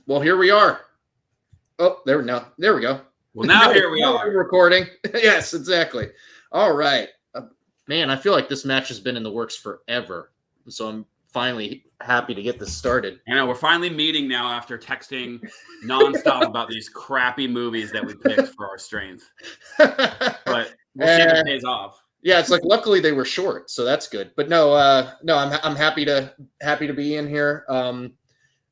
Well, here we are. Oh, there we go. Well, now here we are. We're recording. Yes, exactly. All right. Man, I feel like this match has been in the works forever. So I'm finally happy to get this started. I know, we're finally meeting now after texting nonstop about these crappy movies that we picked for our strength. But we'll see if it pays off. Yeah, it's like luckily they were short, so that's good. But no, I'm happy to be in here.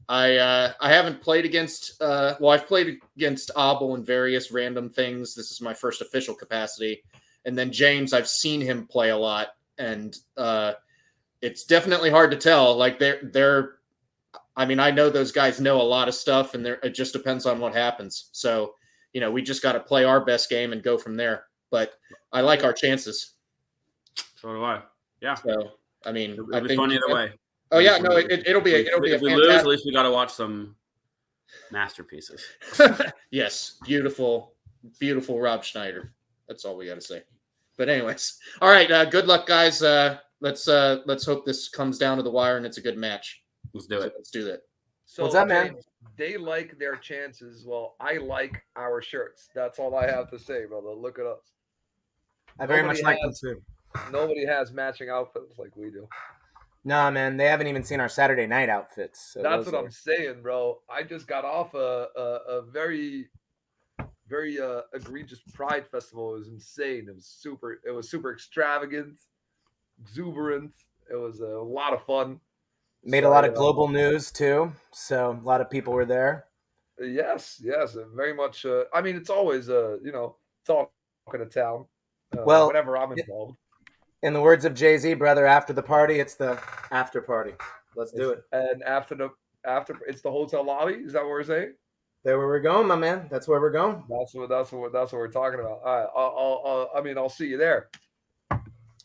I haven't played against I've played against Abel in various random things. This is my first official capacity. And then James, I've seen him play a lot, and it's definitely hard to tell. Like I know those guys know a lot of stuff, and it just depends on what happens. So, we just got to play our best game and go from there. But I like our chances. So do I. Yeah. So, I think it'll be fun either way. Oh yeah, no, it'll be if we lose, at least we got to watch some masterpieces. Yes, beautiful Rob Schneider. That's all we got to say. But anyways, all right. Good luck, guys. Let's hope this comes down to the wire and it's a good match. Let's do it. Let's do that. So what's up, man? James, they like their chances. Well, I like our shirts. That's all I have to say, brother. Look at us. I very much like them too. Nobody has matching outfits like we do. Nah, man, they haven't even seen our Saturday night outfits. So that's what I'm saying, bro. I just got off a very egregious Pride festival. It was insane. It was super extravagant, exuberant. It was a lot of fun. Made a lot of global news too. So a lot of people were there. Yes, very much. It's always talking to town. Whenever I'm involved. In the words of Jay-Z, brother, after the party, it's the after party. Let's do it. And after it's the hotel lobby. Is that what we're saying? There where we're going, my man. That's where we're going. That's what we're talking about. All right. I'll see you there.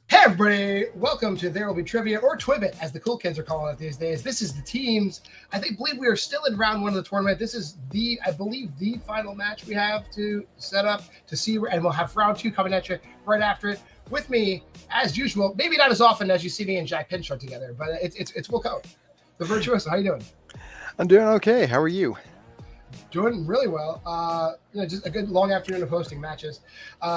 Hey everybody, welcome to There Will Be Trivia, or TWBT, as the cool kids are calling it these days. This is the teams. I believe we are still in round one of the tournament. This is I believe the final match we have to set up to see, and we'll have round two coming at you right after it. With me, as usual, maybe not as often as you see me and Jack Pinchard together, but it's Will Cohen, the virtuoso. How you doing? I'm doing okay. How are you? Doing really well. Just a good long afternoon of hosting matches.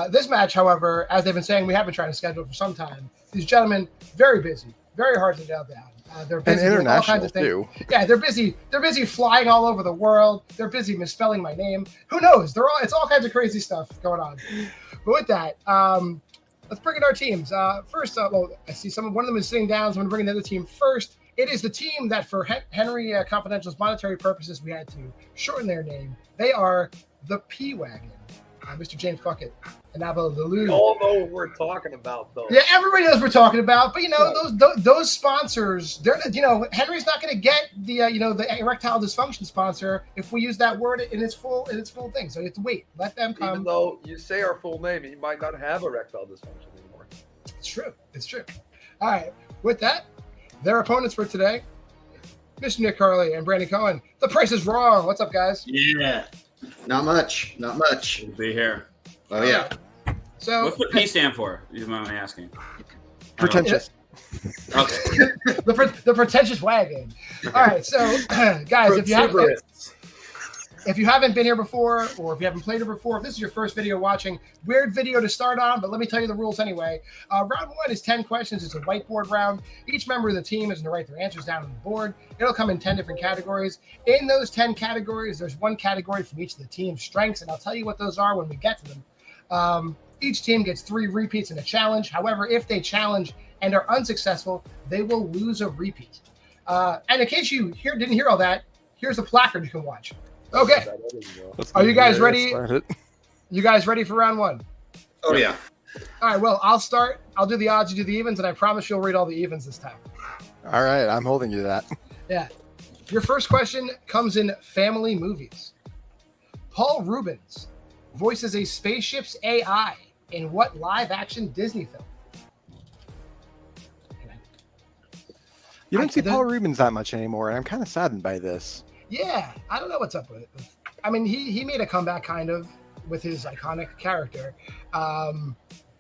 This match, however, as they've been saying, we have been trying to schedule for some time. These gentlemen, very busy, very hard to nail down. They're busy and doing all kinds of things. Too. Yeah, they're busy. They're busy flying all over the world. They're busy misspelling my name. Who knows? It's all kinds of crazy stuff going on. But with that, let's bring in our teams. First, I see one of them is sitting down, so I'm going to bring in the other team first. It is the team that, for Henry Confidential's monetary purposes, we had to shorten their name. They are the P Wagon. Mr. James Puckett and Abel Lulu. We all know what we're talking about, though. Yeah, everybody knows what we're talking about. But those sponsors, they're Henry's not going to get the erectile dysfunction sponsor if we use that word in its full thing. So you have to wait. Let them come. Even though you say our full name, he might not have erectile dysfunction anymore. It's true. All right. With that, their opponents for today, Mr. Nick Carley and Brandon Cohen. The Price is Wrong. What's up, guys? Yeah. Not much. We'll be here. Oh, yeah. So what's the P stand for? You mind me asking? Pretentious. Okay. the pretentious wagon. All right. So, guys, if you haven't been here before, or if you haven't played it before, if this is your first video watching, weird video to start on, but let me tell you the rules anyway. Round one is 10 questions. It's a whiteboard round. Each member of the team is going to write their answers down on the board. It'll come in 10 different categories. In those 10 categories, there's one category from each of the team's strengths, and I'll tell you what those are when we get to them. Each team gets 3 repeats in a challenge. However, if they challenge and are unsuccessful, they will lose a repeat. And in case you didn't hear all that, here's a placard you can watch. Okay. Are you guys ready? You guys ready for round one? Oh, yeah. All right. Well, I'll start. I'll do the odds, you do the evens, and I promise you'll read all the evens this time. All right. I'm holding you to that. Yeah. Your first question comes in family movies. Paul Rubens voices a spaceship's AI in what live-action Disney film? You don't see Paul Rubens that much anymore, and I'm kind of saddened by this. Yeah, I don't know what's up with it. I mean, he made a comeback kind of with his iconic character, and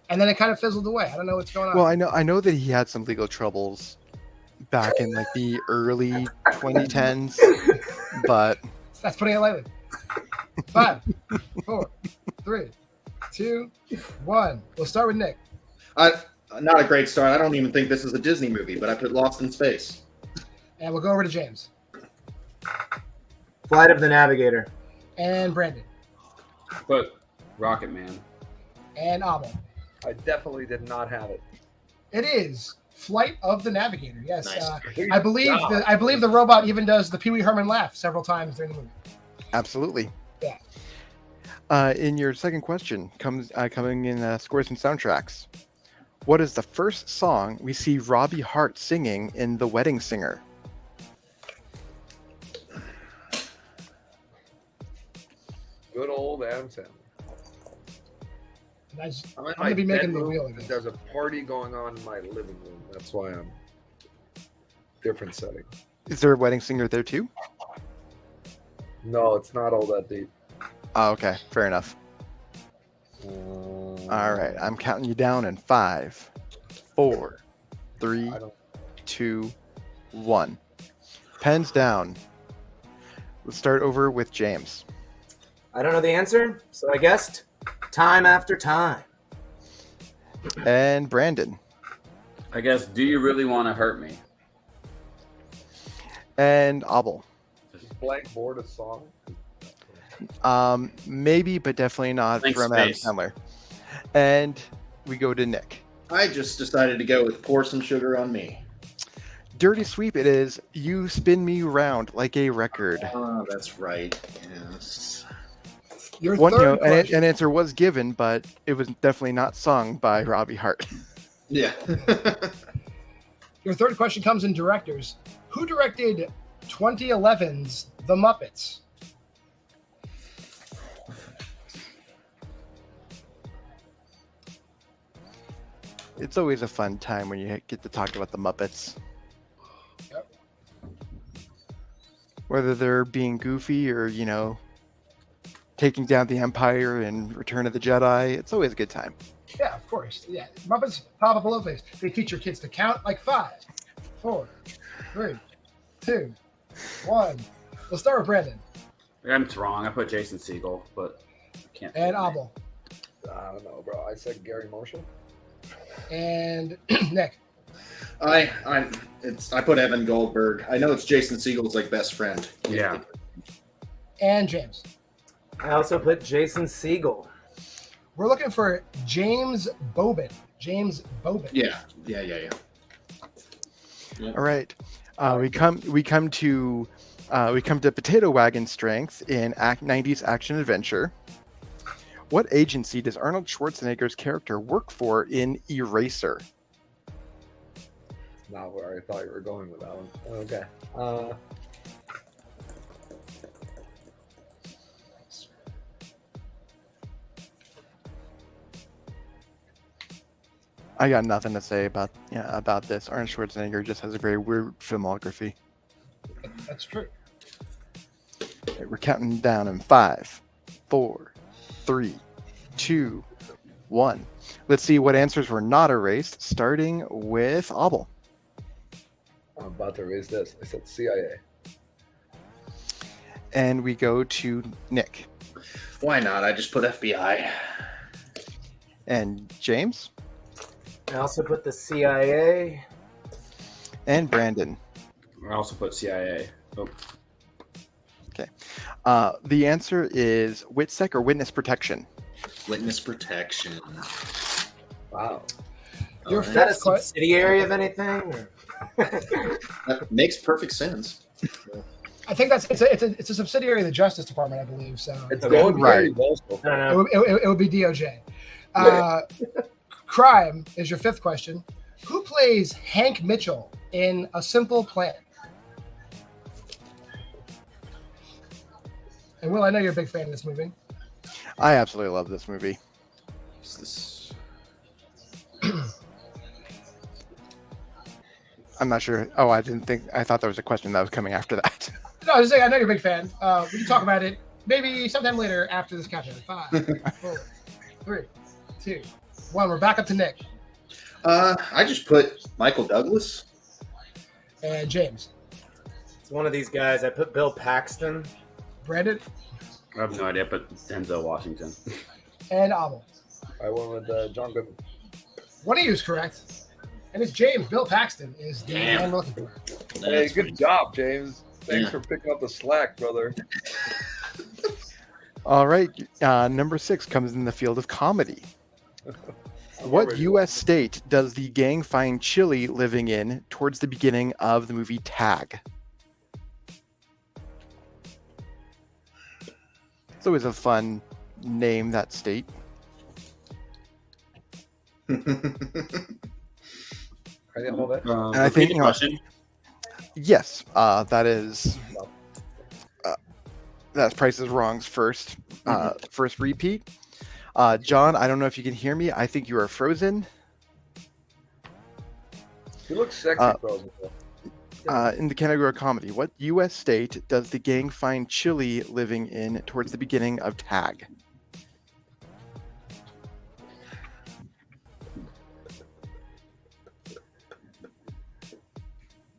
then it kind of fizzled away. I don't know what's going on. Well, I know that he had some legal troubles back in like the early 2010s, but That's putting it lightly. 5, 4, 3, 2, 1. We'll start with Nick. Not a great start. I don't even think this is a Disney movie, but I put Lost in Space. And we'll go over to James. Flight of the Navigator. And Brandon. But Rocket Man. And Abel. I definitely did not have it. It is Flight of the Navigator. Yes. Nice. I believe the robot even does the Pee Wee Herman laugh several times during the movie. Absolutely. Yeah. In your second question, coming in scores and soundtracks. What is the first song we see Robbie Hart singing in The Wedding Singer? Good old Adam Sandler. I'm going to be making the wheel again. There's a party going on in my living room. That's why I'm different setting. Is there a Wedding Singer there too? No, it's not all that deep. Oh, okay. Fair enough. All right. I'm counting you down in 5, 4, 3, 2, 1. Pens down. Let's start over with James. I don't know the answer, so I guessed Time After Time. And Brandon. I guess, Do You Really Want to Hurt Me? And Abel. Blank board a song? Maybe, but definitely not Blank from Space. Adam Sandler. And we go to Nick. I just decided to go with Pour Some Sugar on Me. Dirty Sweep it is. You spin me round like a record. Oh, that's right. Yes. Your third question. An answer was given, but it was definitely not sung by Robbie Hart. Yeah. Your third question comes in directors. Who directed 2011's The Muppets? It's always a fun time when you get to talk about the Muppets. Yep. Whether they're being goofy or, taking down the Empire in Return of the Jedi, it's always a good time. Yeah, of course. Yeah, Muppets pop up below face. They teach your kids to count like 5, 4, 3, 2, 1. We'll start with Brandon. I'm wrong. I put Jason Segel, but I can't. And Abel. I don't know, bro. I said Gary Marshall. And Nick. I put Evan Goldberg. I know it's Jason Segel's best friend. Yeah. And James. I also put Jason Segel. We're looking for James Bobin. James Bobin. Yeah. All right. We come to Potato Wagon strength in 90s action adventure. What agency does Arnold Schwarzenegger's character work for in Eraser? Not where I thought you were going with that one. Okay. I got nothing to say about this. Arnold Schwarzenegger just has a very weird filmography. That's true. Okay, we're counting down in 5, 4, 3, 2, 1. Let's see what answers were not erased, starting with Abel. I'm about to erase this. I said CIA. And we go to Nick. Why not? I just put FBI. And James. I also put the CIA. And Brandon. I also put CIA. Oh. Okay. The answer is WITSEC or Witness Protection. Witness Protection. Wow. Your Is that a fifth question. subsidiary of anything? Or? That makes perfect sense. I think it's a subsidiary of the Justice Department, I believe. So It's Okay, going right. right. No. it would be DOJ. Crime is your fifth question. Who plays Hank Mitchell in A Simple Plan? And Will, I know you're a big fan of this movie. I absolutely love this movie. What's this? I'm not sure. Oh, I thought there was a question that was coming after that. No, I was just saying, I know you're a big fan. We can talk about it maybe sometime later after this countdown. 5, 4, 3, 2, 1. We're back up to Nick. I just put Michael Douglas. And James. It's one of these guys. I put Bill Paxton. Brandon? I have no idea, but Denzel Washington. And Abel. I went with John Goodman. One of you is correct. And it's James. Bill Paxton is the Damn. man we're looking for. Hey, good job, James. Thanks for picking up the slack, brother. All right. Number 6 comes in the field of comedy. What U.S. state does the gang find Chili living in towards the beginning of the movie Tag? It's always a fun name, that state. I didn't hold it. And I think, question. Yes, that is. That's Price is Wrong's first repeat. John, I don't know if you can hear me. I think you are frozen. You look sexy, frozen. In the category of comedy, what U.S. state does the gang find Chili living in towards the beginning of Tag?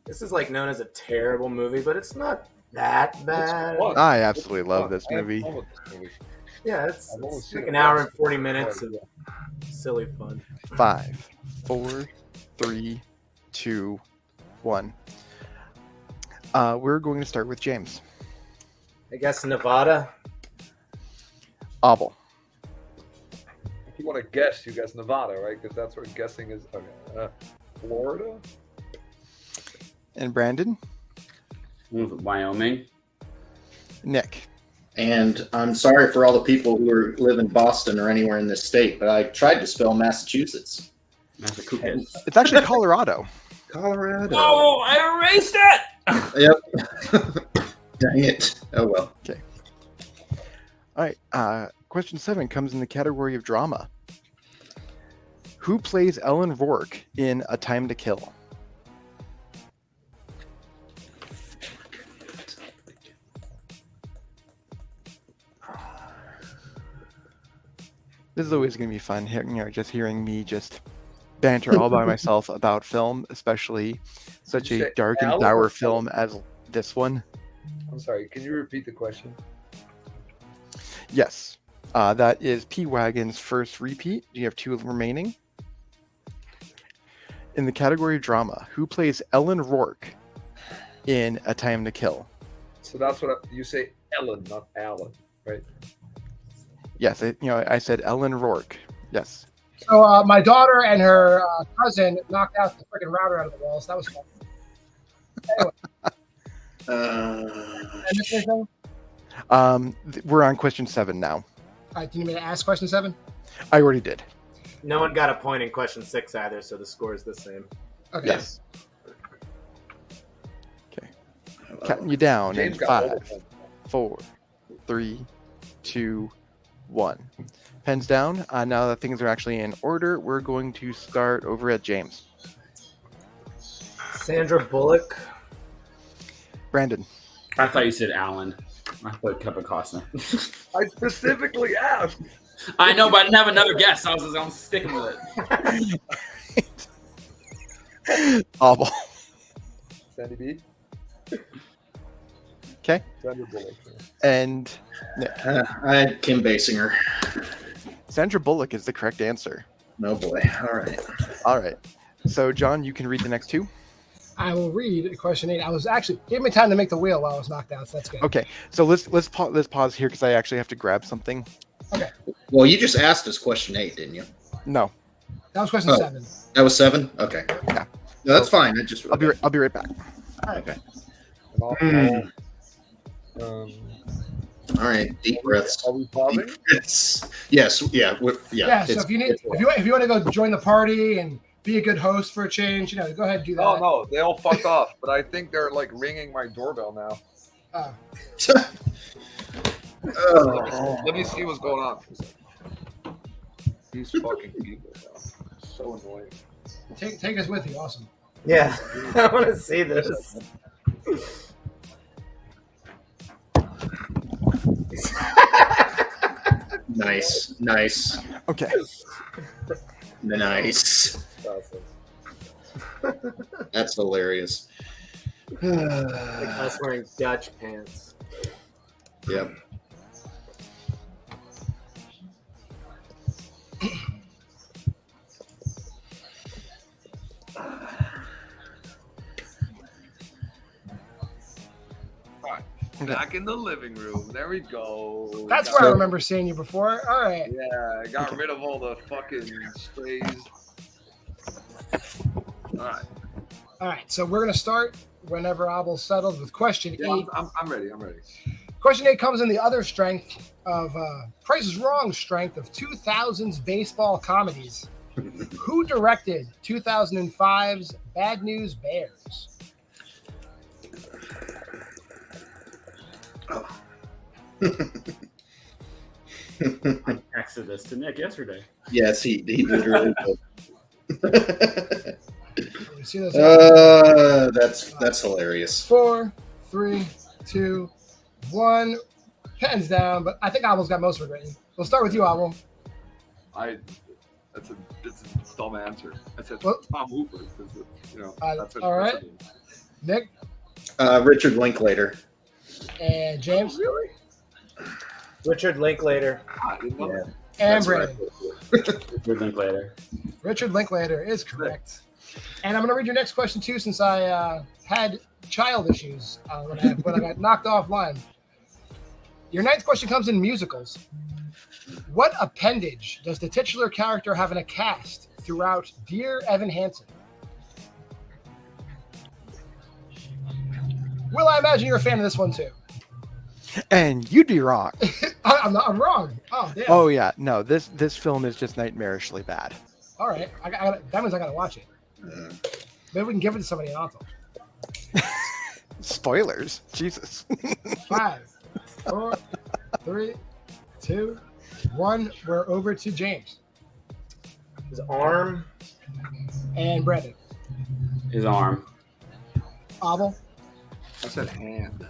This is like known as a terrible movie, but it's not that bad. I absolutely love this movie. Yeah, it's like an hour and 40 minutes of silly fun. 5, 4, 3, 2, 1. We're going to start with James. I guess Nevada. Abel. If you want to guess, you guess Nevada, right? Because that's where guessing is. Okay. Florida? And Brandon. Wyoming. Nick. And I'm sorry for all the people who live in Boston or anywhere in this state, but I tried to spell Massachusetts. Massachusetts. It's actually Colorado. Colorado. Oh, I erased it! Yep. Dang it. Oh, well. Okay. All right. Question 7 comes in the category of drama. Who plays Ellen Rourke in A Time to Kill? This is always going to be fun, just hearing me just banter all by myself about film, especially such a dark and dour film as this one. I'm sorry, can you repeat the question? Yes. That is P. Wagon's first repeat. You have 2 remaining. In the category of drama, who plays Ellen Rourke in A Time to Kill? So that's what you say, Ellen, not Alan, right? Yes, I said Ellen Rourke. Yes. So my daughter and her cousin knocked out the freaking router out of the wall, so that was fun. Anyway. Did I miss anything? We're on question 7 now. All right, do you need me to ask question 7? I already did. No one got a point in question 6 either, so the score is the same. Okay. Yes. Okay. Counting you down in 5, 4, 3, 2, 1. Pens down. Now that things are actually in order, we're going to start over at James. Sandra Bullock. Brandon. I thought you said Alan. I put Kevin Costner. I specifically asked. I know, but I didn't have another guess. So I'm sticking with it. Abel. Sandy B. Okay. Sandra Bullock. And Nick. I had Kim Basinger. Sandra Bullock is the correct answer. No boy. All right. All right. So, John, you can read the next 2. I will read question 8. I was actually gave me time to make the wheel while I was knocked out, so that's good. Okay. So let's pause here because I actually have to grab something. Okay. Well, you just asked us question 8, didn't you? No. That was question 7. That was 7? Okay. Yeah. No, that's fine. I'll be right back. Okay. Mm. All right. Deep breaths. Are we pausing? Yes. Yes. Yeah. Yeah. So if you want to go join the party and be a good host for a change, go ahead and do that. Oh no, they all fucked off. But I think they're like ringing my doorbell now. Let me see what's going on. These fucking people, bro. So annoying. Take us with you. Awesome. Yeah, I want to see this. Nice. Okay. Nice. That's hilarious. Like us wearing Dutch pants. Yep. Back in the living room. There we go. That's where I remember seeing you before. All right. Yeah, I got rid of all the fucking strays. All right. So we're gonna start whenever Abel settles with question 8. I'm ready. Question 8 comes in the other strength of Price is Wrong strength of 2000's baseball comedies. Who directed 2005's Bad News Bears? I texted this to Nick yesterday. Yes, he literally did. See those that's hilarious. 4, 3, 2, 1. Pens down, but I think Abel's got most of it written. We'll start with you, Abel. That's a dumb answer. I said Well, Tom Hooper. That's all right. Nick Richard Linklater. and James. Really? Richard Linklater. I didn't know that. And Brandon. Richard Linklater. Richard Linklater is correct. And I'm going to read your next question too, since I had child issues when I got knocked offline. Your ninth question comes in musicals. What appendage does the titular character have in a cast throughout Dear Evan Hansen? Will, I imagine you're a fan of this one too. And you'd be wrong. I'm wrong. Oh, damn. Oh yeah, no. This film is just nightmarishly bad. All right. That means I got to watch it. Maybe we can give it to somebody in Alto. Spoilers. Jesus. 5, 4, 3, 2, 1. We're over to James. His arm. And Brandon. His arm. Abel. I said hand.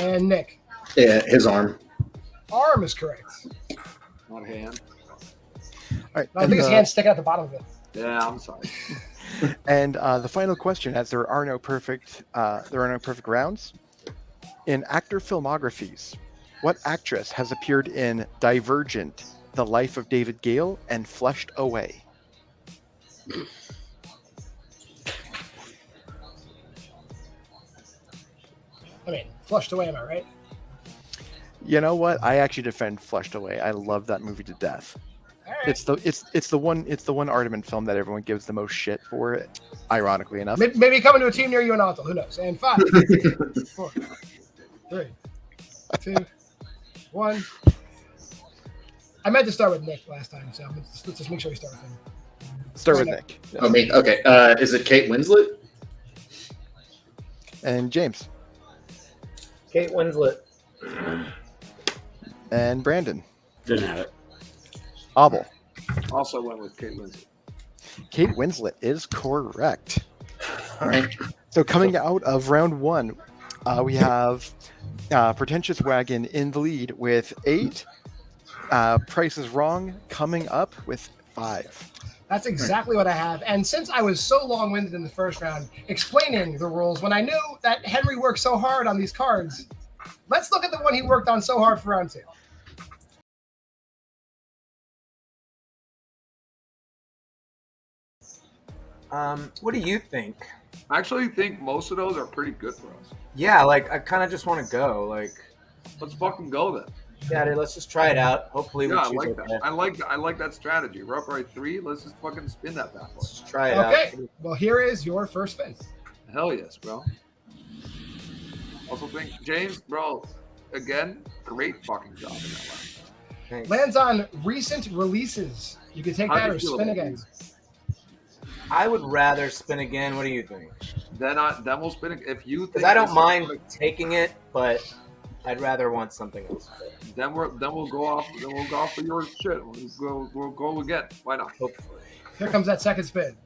And Nick. Yeah, his arm. Arm is correct. Not hand. All right. I think his hand's sticking at the bottom of it. Yeah, I'm sorry. And the final question, as there are no perfect rounds. In actor filmographies, what actress has appeared in Divergent, The Life of David Gale, and Flushed Away? I mean, Flushed Away, am I right? You know what? I actually defend Flushed Away. I love that movie to death. All right. It's the one Aardman film that everyone gives the most shit for. Ironically enough. Maybe coming to a team near you in Alto. Who knows? And 5, 4, 3, 2, 1. I meant to start with Nick last time, so let's just make sure we start with him. Start with Nick. Oh, me. Okay. Is it Kate Winslet? And James. Kate Winslet. And Brandon. Didn't have it. Abel. Also went with Kate Winslet. Kate Winslet is correct. All right. So coming out of round 1, we have Pretentious Wagon in the lead with 8. Price is Wrong coming up with 5. That's exactly what I have. And since I was so long-winded in the first round explaining the rules, when I knew that Henry worked so hard on these cards, let's look at the one he worked on so hard for round 2. What do you think? I actually think most of those are pretty good for us. Yeah, like I kind of just want to go. Like, Let's fucking go then. yeah, dude, let's just try it out. Hopefully, Yeah, I choose like okay. that. I like that strategy. We're up right 3. Let's just fucking spin that bad boy. Let's just try it Okay, out. well, here is your first spin. Hell yes, bro. Also think James, bro, again, great fucking job in that last. Thanks. Lands on recent releases. You can take How that do or you feel spin about again. these? I would rather spin again. What do you think? Then we'll spin it. If you think Because I don't this is mind like- taking it, but I'd rather want something else. then we'll go off. Then we'll go off for your shit. We'll go again. Why not? Hopefully. Here comes that second spin.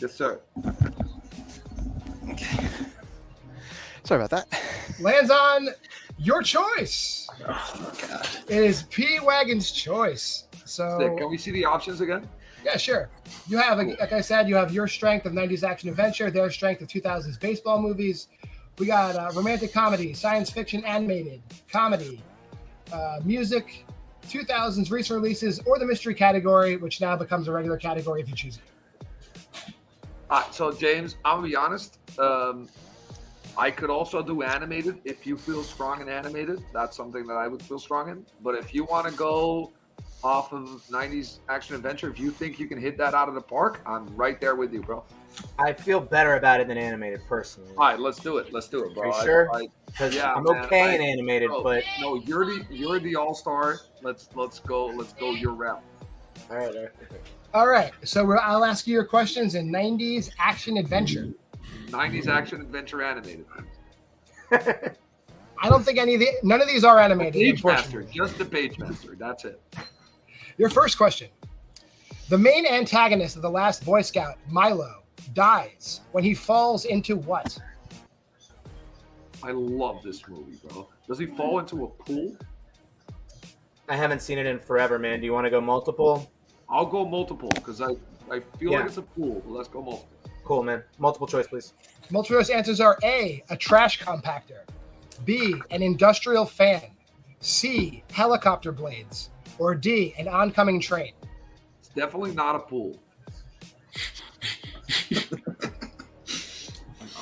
Yes, sir. Sorry about that. Lands on your choice. Oh God. It is P Wagon's choice. So Sick. Can we see the options again? yeah, sure. You have, like I said, you have your strength of 90s action adventure, their strength of 2000s baseball movies. We got romantic comedy, science fiction animated, comedy, music, 2000s recent releases, or the mystery category, which now becomes a regular category if you choose it. So James, I'm gonna be honest. I could also do animated if you feel strong in animated. That's something that I would feel strong in. But if you want to go off of 90s action adventure, if you think you can hit that out of the park, I'm right there with you, bro. I feel better about it than animated personally. All right, let's do it, bro. Are you sure? Because I'm okay in animated, but no, you're the all-star. Let's go your route. All right. So I'll ask you your questions in 90s action adventure. 90s action adventure animated. I don't think none of these are animated. Page Master, just the Page Master. That's it. Your first question. The main antagonist of The Last Boy Scout, Milo, dies when he falls into what? I love this movie, bro. Does he fall into a pool? I haven't seen it in forever, man. Do you want to go multiple? I'll go multiple because I feel like it's a pool. Let's go multiple. Cool, man. Multiple choice, please. Multiple choice answers are A, a trash compactor, B, an industrial fan, C, helicopter blades, or D, an oncoming train. It's definitely not a pool.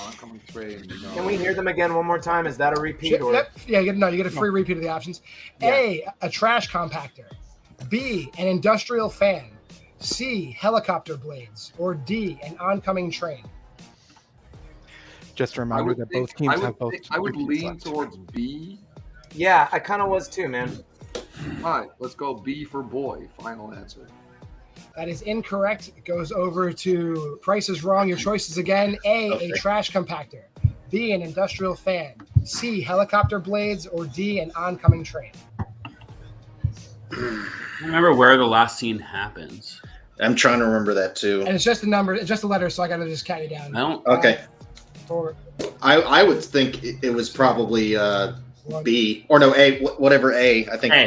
Oncoming train. No. Can we hear them again one more time? Is that a repeat? Or? Yeah, you get a free repeat of the options. A, a trash compactor, B, an industrial fan, C, helicopter blades, or D, an oncoming train. Just a reminder that both teams have both. I would lean towards B. Yeah, I kind of was too, man. All right, let's go B for boy. Final answer. That is incorrect. It goes over to Price is Wrong. Your choices again. A, a trash compactor, B, an industrial fan, C, helicopter blades, or D, an oncoming train. I remember where the last scene happens. I'm trying to remember that too. And it's just a number, it's just a letter, so I got to just count you down. I don't. Okay. 4. I would think it was probably B or no A, whatever A. I think A.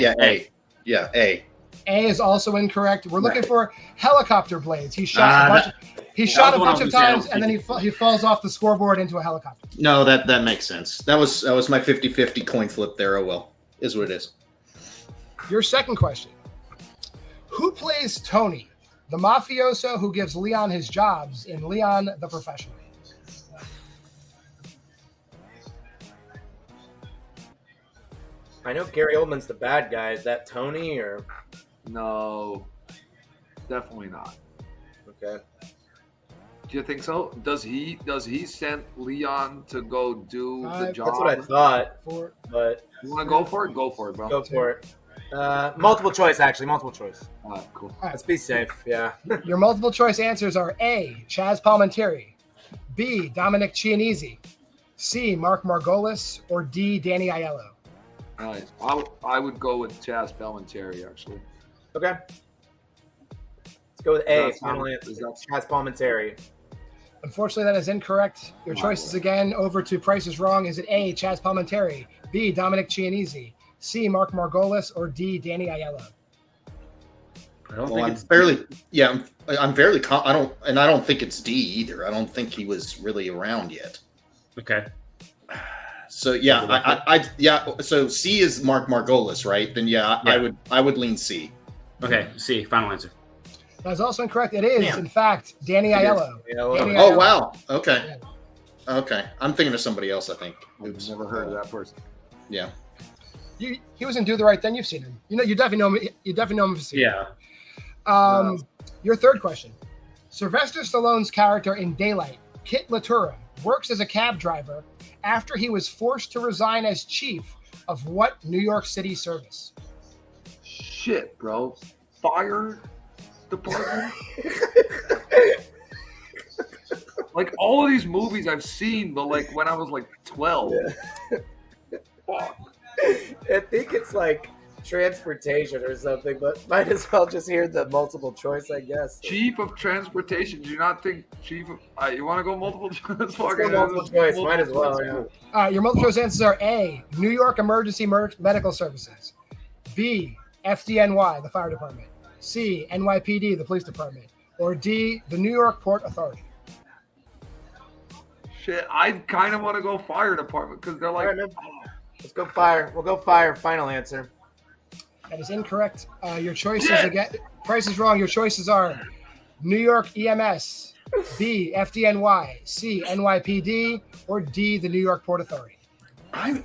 Yeah, A. A is also incorrect. We're looking for helicopter blades. He shot a bunch of times, and then he falls off the scoreboard into a helicopter. No, that makes sense. That was my 50-50 coin flip there. Oh well, is what it is. Your second question: who plays Tony, the mafioso who gives Leon his jobs in Leon the Professional? I know Gary Oldman's the bad guy. Is that Tony or? No, definitely not. Okay. Do you think so? Does he send Leon to go do the job? That's what I thought. 4. But you want to go for it? Go for it, bro. Go for it. Multiple choice, actually. Multiple choice. All right, cool. All right. Let's be safe. Yeah. Your multiple choice answers are A, Chaz Palminteri, B, Dominic Chianese, C, Mark Margolis, or D, Danny Aiello. All right, I would go with Chaz Palminteri, actually. Okay. Let's go with A. That's Final not- answer. is that- Chaz Palminteri. Unfortunately, that is incorrect. Your choices again over to Price is Wrong. Is it A, Chaz Palminteri, B, Dominic Chianese, C, Mark Margolis, or D, Danny Aiello? I don't Well, think I'm it's fairly. Yeah, I'm fairly. I don't think it's D either. I don't think he was really around yet. okay. So yeah, So C is Mark Margolis, right? Then yeah. I would lean C. Okay. C. Final answer. That's also incorrect. It is, in fact, Danny Aiello. Danny Oh Aiello. wow. Okay. Okay. I'm thinking of somebody else. I think. I've never heard of that person. Yeah. He was in Do the Right Thing. You've seen him. You definitely know him. You definitely know him. If you've seen him. Your third question: Sylvester Stallone's character in Daylight, Kit Latura, works as a cab driver after he was forced to resign as chief of what New York City service? Shit, bro. Fire department? Like all of these movies I've seen, but like when I was like 12. Fuck. I think it's like transportation or something, but might as well just hear the multiple choice, I guess. Chief of transportation. Do you not think chief of... you want to go multiple choice? Let's go multiple choice. Might as well, yeah. Your multiple choice answers are A, New York Emergency Medical Services, B, FDNY, the fire department, C, NYPD, the police department, or D, the New York Port Authority. Shit, I kind of want to go fire department because they're like... All right, man. Let's go fire. We'll go fire. Final answer. That is incorrect. Your choices again. Price is wrong. Your choices are New York EMS, B, FDNY, C, NYPD, or D, the New York Port Authority. I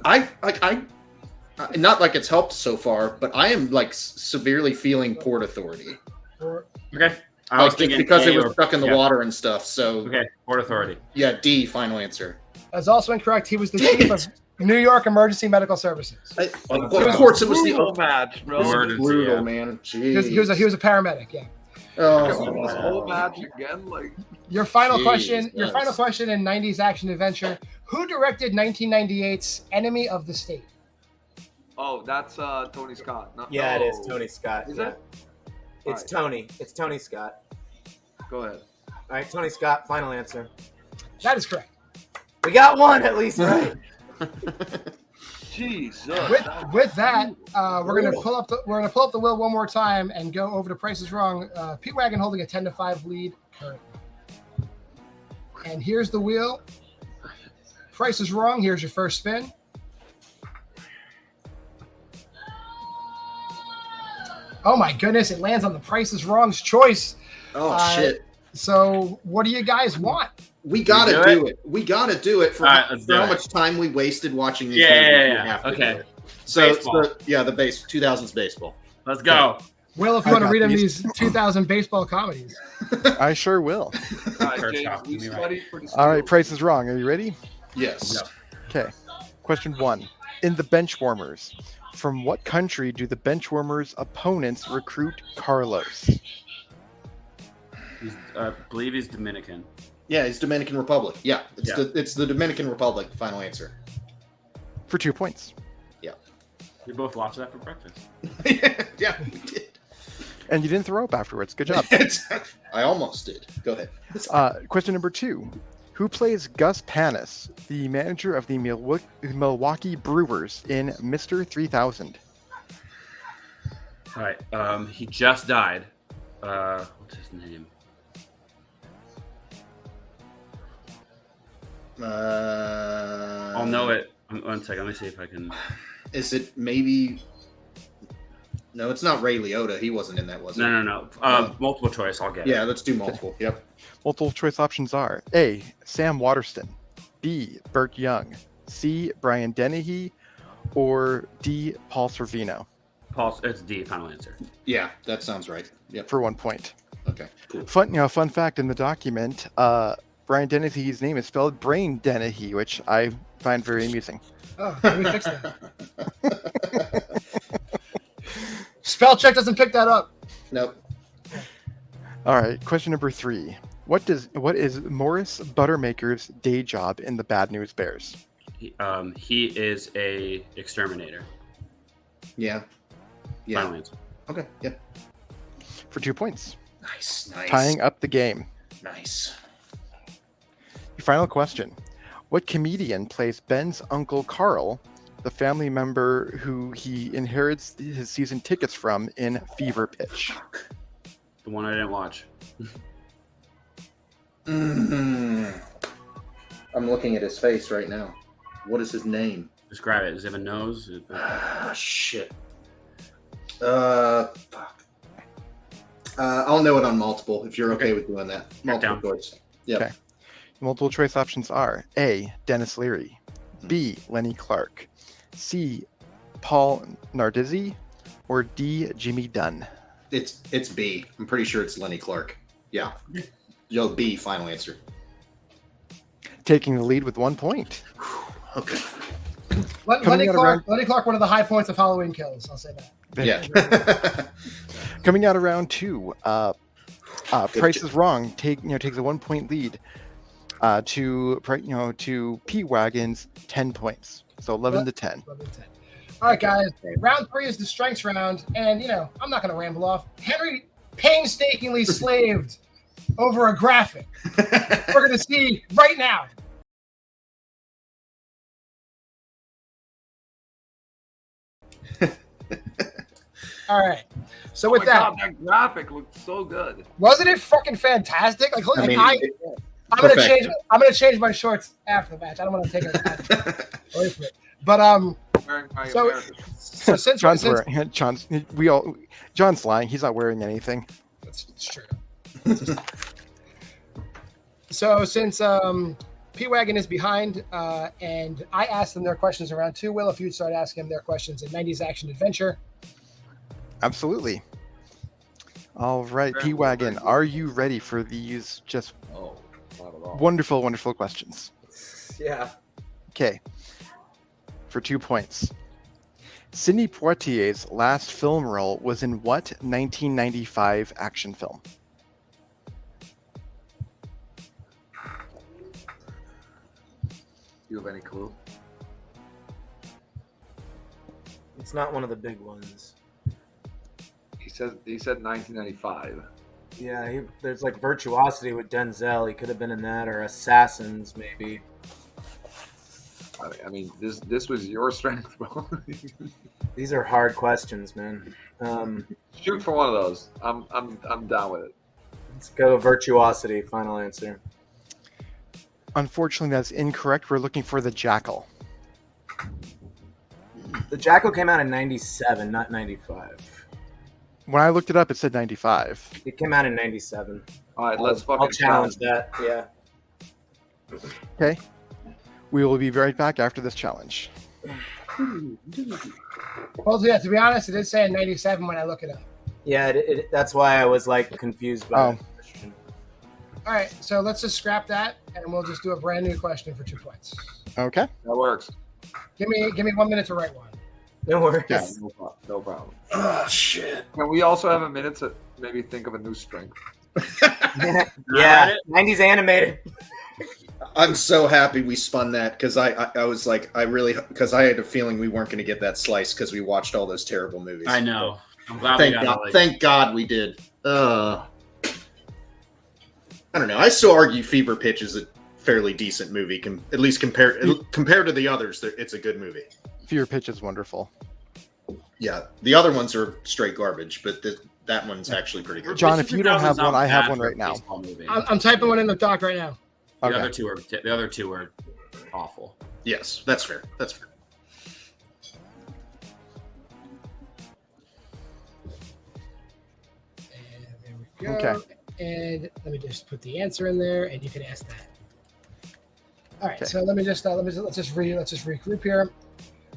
not like it's helped so far, but I am like severely feeling Port Authority. Okay. I was thinking because A it was or- stuck in the yeah. water and stuff. So Okay, Port Authority. yeah, D, final answer. That's also incorrect. He was the chief of New York Emergency Medical Services. Of course, it was the Brutal match, bro. Emergency, brutal, yeah. man. He was a paramedic. Yeah. This whole match again, like Your final Jeez, question. Your nice. final question in 90s action adventure. Who directed 1998's Enemy of the State? oh, that's Tony Scott. Yeah, it is Tony Scott. Is yeah. it? It's Tony. It's Tony Scott. Go ahead. All right, Tony Scott. Final answer. That is correct. We got one at least, right? Jesus. With that, we're gonna pull up the wheel one more time and go over to Price is Wrong. Pete Wagon holding a 10-5 lead currently. And here's the wheel. Price is Wrong. Here's your first spin. Oh my goodness! It lands on the Price is Wrong's choice. Oh shit. So what do you guys want? We gotta do do it. We gotta do it for, All right, let's for do how it. much time we wasted watching these. Yeah, movies. yeah, We yeah. have to Okay. do it. So Baseball. the base 2000s baseball. Let's go. Will, if you I want to got read him these. these 2000 baseball comedies. I sure will. All right, First James, off, we give me studied for the All right, steals. Price is Wrong. Are you ready? Yes. Yep. Okay. Question 1. In the Benchwarmers, from what country do the Benchwarmers' opponents recruit Carlos? I believe he's Dominican. Yeah, it's Dominican Republic. Yeah, it's Yeah. it's the Dominican Republic. Final answer. For 2 points. We both watched that for breakfast. Yeah, we did. And you didn't throw up afterwards. Good job. I almost did. Go ahead. Question number 2. Who plays Gus Panis, the manager of the Milwaukee Brewers in Mr. 3000? All right. He just died. What's his name? I'll know it. One second. Let me see if I can. Is it maybe? No, it's not Ray Liotta. He wasn't in that, was it? No. Multiple choice. I'll get it. Yeah, let's do multiple. Yep. Multiple choice options are A. Sam Waterston, B. Burt Young, C. Brian Dennehy, or D. Paul Sorvino. Paul, it's D. Final answer. Yeah, that sounds right. Yep. For 1 point. Okay. Cool. Fun fact in the document, Brian Dennehy's name is spelled Brain Dennehy, which I find very amusing. Oh, let me fix that. Spell check doesn't pick that up. Nope. All right, question number 3. What is Morris Buttermaker's day job in the Bad News Bears? He is a exterminator. Yeah. Final Yeah. answer. Okay. Yeah. For 2 points. Nice. Tying up the game. Nice. Your final question. What comedian plays Ben's uncle Carl, the family member who he inherits his season tickets from in Fever Pitch? The one I didn't watch. I'm looking at his face right now. What is his name? Describe it. Does he have a nose? Ah, shit. Fuck. I'll know it on multiple if you're okay with doing that. Multiple down. choice. Yep. Okay. Multiple choice options are A. Dennis Leary, B. Lenny Clark, C. Paul Nardizzi, or D. Jimmy Dunn. It's B. I'm pretty sure it's Lenny Clark. Yeah. Yo, B. Final answer. Taking the lead with 1 point. Okay. Lenny out Clark, one of the high points of Halloween Kills. I'll say that. Yeah. Coming out of round 2, Price job. is Wrong takes a 1 point lead to Pete Wagon's 10 points. So 11 to 10. 11 to 10. All right, guys. Round 3 is the strengths round, and I'm not going to ramble off. Henry painstakingly slaved over a graphic. We're going to see right now. All right. So with that, God, that graphic looked so good. wasn't it fucking fantastic? Like, look, I mean, I'm gonna perfection. change. I'm gonna change my shorts after the match. I don't want to take it away from it. But wearing my So- American shirt. So since John's since- wearing. John's lying. He's not wearing anything. It's true. So since P-Wagon is behind, and I asked them their questions around 2, Will, if you'd start asking them their questions in 90s Action Adventure. Absolutely. All right, Very P-Wagon, good. are you ready for these just Oh, not at all. wonderful, wonderful questions? Yeah. Okay. For 2 points. Sidney Poitier's last film role was in what 1995 action film? Do you have any clue? It's not one of the big ones. He said 1995. Yeah, there's like Virtuosity with Denzel. He could have been in that, or Assassins, maybe. I mean, this was your strength, bro. These are hard questions, man. Shoot for one of those. I'm down with it. Let's go Virtuosity. Final answer. Unfortunately, that's incorrect. We're looking for The Jackal. The Jackal came out in 97, not 95. When I looked it up, it said 95. It came out in 97. All right, let's fucking I'll challenge that. Yeah. Okay. We will be right back after this challenge. Well, yeah, to be honest, it did say in 97 when I look it up. Yeah, that's why I was like confused by the question. All right, so let's just scrap that, and we'll just do a brand new question for 2 points. Okay. That works. Give me 1 minute to write one. No worries. Yeah. No problem. Oh shit. Can we also have a minute to maybe think of a new strength? Yeah, 90s animated. I'm so happy we spun that because I was like because I had a feeling we weren't going to get that slice because we watched all those terrible movies. I know. I'm glad Thank we got God. it. Like, Thank God we did. I don't know. I still argue Fever Pitch is a fairly decent movie, at least compared to the others. It's a good movie. Fear Pitch is wonderful. Yeah, the other ones are straight garbage, but that one's actually pretty good. John, Richard if you don't have Dawson's one, not I have bad one for a right now. baseball movie. I'm typing one in the doc right now. The Okay. other two are awful. Yes, that's fair. That's fair. And there we go. Okay. And let me just put the answer in there, and you can ask that. All right. Okay. So let's just regroup here.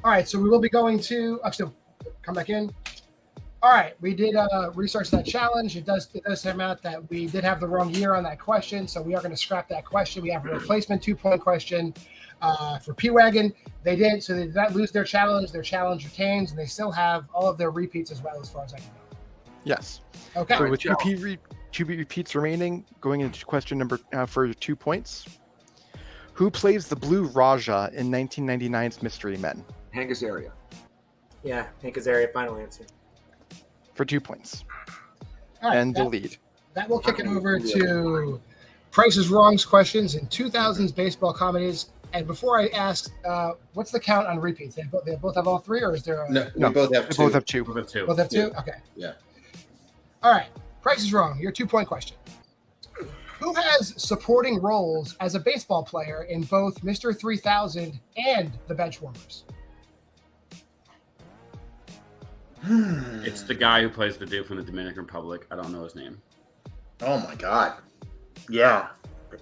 All right. So we will be going to actually come back in. All right. We did research that challenge. It does come out that we did have the wrong year on that question, so we are going to scrap that question. We have a replacement 2-point question for P-Wagon. They did, so they did not lose their challenge. Their challenge retains, and they still have all of their repeats as well, as far as I can know. Yes. Okay. So with Joe. two repeats remaining, going into question number for 2 points. Who plays the Blue Raja in 1999's Mystery Men? Hank Azaria. Yeah, Hank Azaria. Final answer. For 2 points. All right, And the that- lead. That will kick it over to Price is Wrong's questions in 2000s baseball comedies. And before I ask, what's the count on repeats? They both have all three, or is there a... No, No, we both have They two. both have two. Both have two. Both have two? Yeah. Okay. Yeah. All right. Price is Wrong. Your 2-point question. Who has supporting roles as a baseball player in both Mr. 3000 and The Benchwarmers? It's the guy who plays the dude from the Dominican Republic. I don't know his name. Oh my God. Yeah.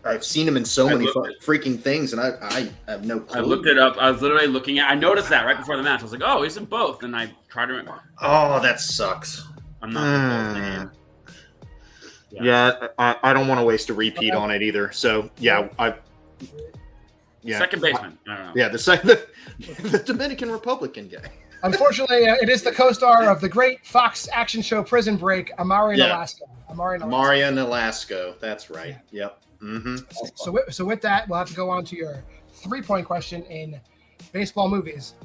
I've seen him in so I many looked freaking things, and I have no clue. I looked it up. I was literally looking at. I noticed that right before the match. I was like, "Oh, he's in both." And I tried to remember. Oh, that sucks. I'm not the full name. Yeah, I don't want to waste a repeat on it either. So yeah, Second baseman. I don't know. Yeah, the Dominican Republican guy. Unfortunately, it is the co-star of the great Fox action show Prison Break, Amari in Yeah. Alaska. Amari in Alaska. That's right. Yep. Mm-hmm. So with that, we'll have to go on to your 3-point question in baseball movies.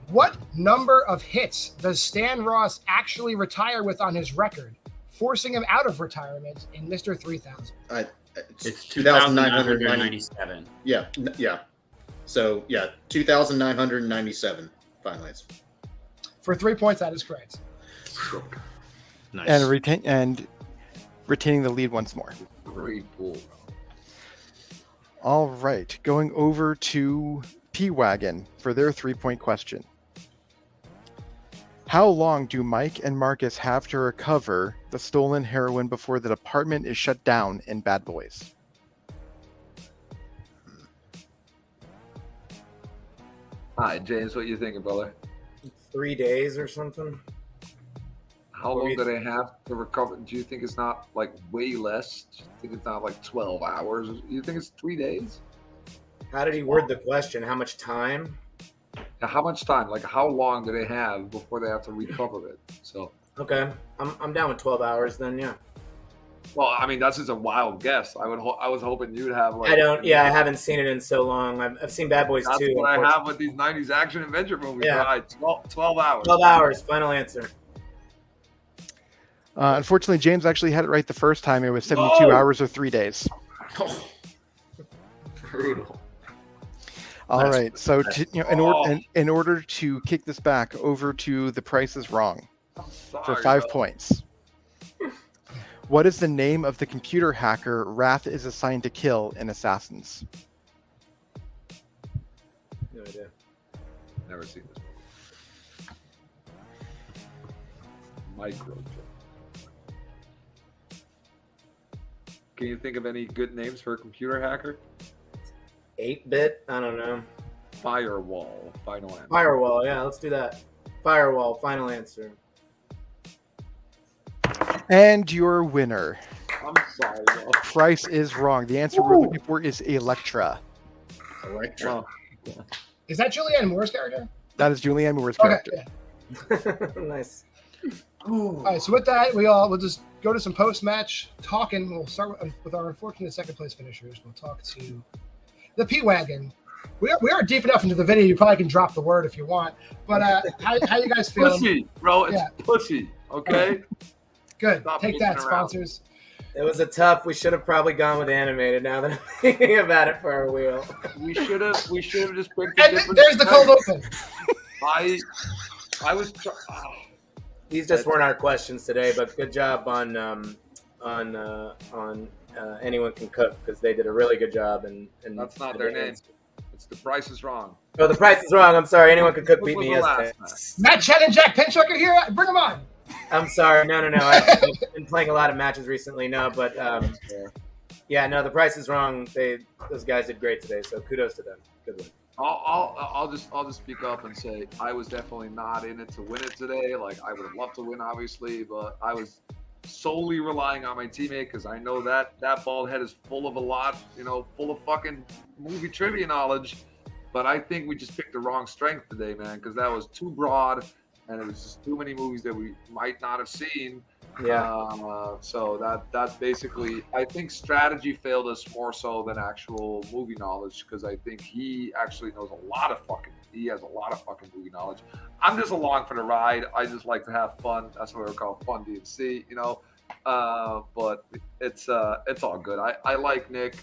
What number of hits does Stan Ross actually retire with on his record, forcing him out of retirement in Mr. 3000? It's 2,990. 2,997. Yeah. So yeah, 2,997. Final answer. For 3 points, that is correct. Nice. And retaining the lead once more. Very cool. All right, going over to P-Wagon for their 3-point question. How long do Mike and Marcus have to recover the stolen heroin before the department is shut down in Bad Boys? Hi, James. What you thinking, brother? 3 days or something. How long do they have to recover? Do you think it's not like way less? Do you think it's not like 12 hours? Do you think it's 3 days? How did he word the question? How much time? Now, how much time? Like, how long do they have before they have to recover it? So, Okay, I'm down with 12 hours then. Yeah. well, I mean, that's just a wild guess. I was hoping you'd have like. I don't. Yeah, I haven't seen it in so long. I've seen Bad Boys That's 2. what I have with these 90s action adventure movies. Yeah. Right? 12 hours. 12 hours. Final answer. Unfortunately, James actually had it right the first time. It was 72 Oh! hours or 3 days. Brutal. All Nice. right. So, in order to kick this back over to The Price is Wrong I'm sorry, for 5 bro. points. What is the name of the computer hacker Wrath is assigned to kill in Assassins? No idea. Never seen this movie. Micro. Can you think of any good names for a computer hacker? 8-bit. I don't know. Firewall. Final answer. Firewall. Yeah, let's do that. Firewall. Final answer. And your winner. I'm sorry, bro. Price is wrong. The answer we're looking for is Electra. Electra. Well, Is that Julianne Moore's character? That is Julianne Moore's Okay. character. Yeah. Nice. All right. So with that, we'll just go to some post-match talking. We'll start with our unfortunate second place finishers. We'll talk to the P-Wagon. We are deep enough into the video. You probably can drop the word if you want. But how you guys feeling? pussy, bro. It's Yeah. pussy. Okay. Good. Stop Take bitching that, around. sponsors. It was a tough. We should have probably gone with animated. Now that I'm thinking about it for our wheel. We should have just picked a And different. there's the cold open. I was. These just weren't our questions today, but good job on Anyone Can Cook, because they did a really good job. And That's not their name. It's The Price is Wrong. Oh, The Price is Wrong. I'm sorry. Anyone Can Cook What beat was me the last yesterday. match? Matt Chen and Jack Pinchuk are here. Bring them on. I'm sorry. No. I've been playing a lot of matches recently. No, but yeah, no. The Price is Wrong. Those guys did great today. So kudos to them. Good one. I'll just speak up and say I was definitely not in it to win it today. Like, I would have loved to win, obviously, but I was solely relying on my teammate because I know that bald head is full of fucking movie trivia knowledge. But I think we just picked the wrong strength today, man, because that was too broad and it was just too many movies that we might not have seen. Yeah. So that's basically, I think strategy failed us more so than actual movie knowledge, because I think he actually knows he has a lot of fucking movie knowledge. I'm just along for the ride. I just like to have fun. That's what we call fun DNC, but it's all good. I like Nick,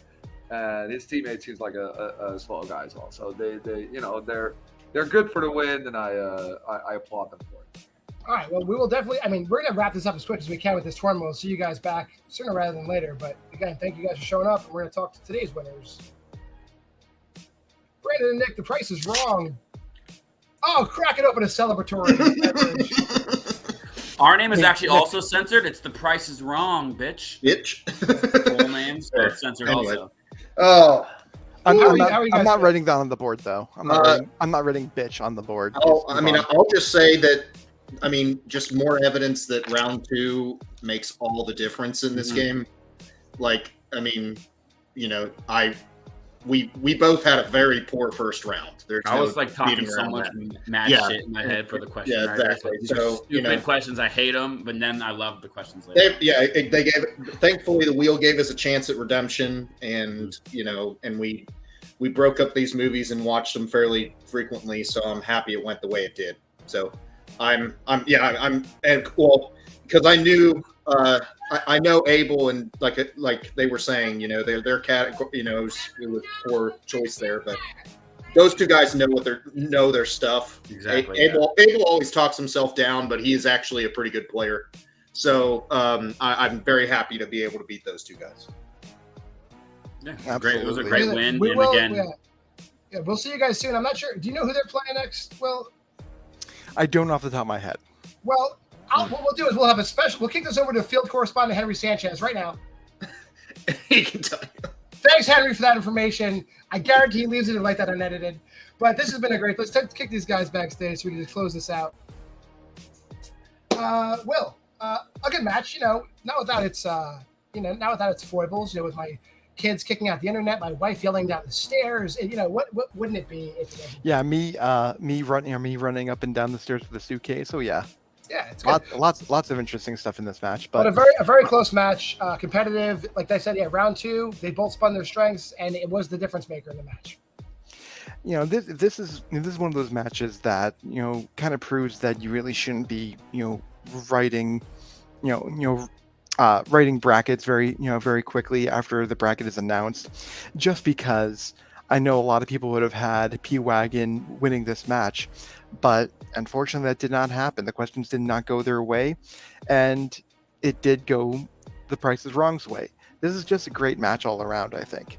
and his teammate seems like a swell guy as well. So they're good for the win, and I applaud them for it. All right. Well, we will definitely. I mean, we're gonna wrap this up as quick as we can with this tournament. We'll see you guys back sooner rather than later. But again, thank you guys for showing up. And we're gonna talk to today's winners. Brandon and Nick, The Price is Wrong. Oh, crack it open a celebratory beverage. Our name is actually also censored. It's The Price is Wrong, bitch. Full names are censored Anyway. also. Oh, I'm How are you guys not feeling? writing that on the board, though. I'm not writing bitch on the board. I'll just say that. I mean, just more evidence that round 2 makes all the difference in this game. Like, I mean, we both had a very poor first round. I was like talking so around much that. mad Yeah. shit in my head for the question. Yeah, writers. exactly. Like, these are So, stupid questions. I hate them, but then I love the questions later. They gave. Thankfully, the wheel gave us a chance at redemption, and and we broke up these movies and watched them fairly frequently. So I'm happy it went the way it did. So because I knew I know Abel, and like they were saying, their category, it was poor choice there, but those two guys know their stuff. Exactly. Abel always talks himself down, but he is actually a pretty good player. So I'm very happy to be able to beat those two guys. Yeah, great. It was a Absolutely. great win. We And will, again, yeah, we'll see you guys soon. I'm not sure. Do you know who they're playing next? Well, I don't off the top of my head. Well, what we'll do is we'll have a special. We'll kick this over to field correspondent Henry Sanchez right now. He can tell you. Thanks, Henry, for that information. I guarantee he leaves it like that unedited. But this has been a great. Let's kick these guys backstage so we can just close this out. Will, a good match. Not without its not without its foibles. With my kids kicking out the internet, my wife yelling down the stairs. And, what wouldn't it be if it wasn't? Yeah, me running up and down the stairs with a suitcase. So yeah. Yeah, it's good. Lots of interesting stuff in this match, but a very close match, competitive. Like I said, round 2, they both spun their strengths, and it was the difference maker in the match. This is one of those matches that kind of proves that you really shouldn't be writing writing brackets very quickly after the bracket is announced, just because I know a lot of people would have had P-Wagon winning this match, but unfortunately that did not happen. The questions did not go their way, and it did go the Price is Wrong's way. This is just a great match all around, I think.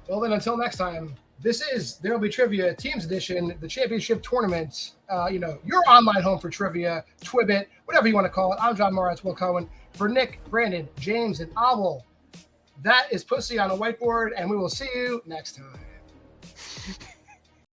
Well, then, until next time, this is There Will Be Trivia Teams Edition, the championship tournament. Your online home for trivia, TWBT, whatever you want to call it. I'm John Moritz, Will Cohen. For Nick, Brandon, James, and Abel, that is Pussy on a Whiteboard, and we will see you next time.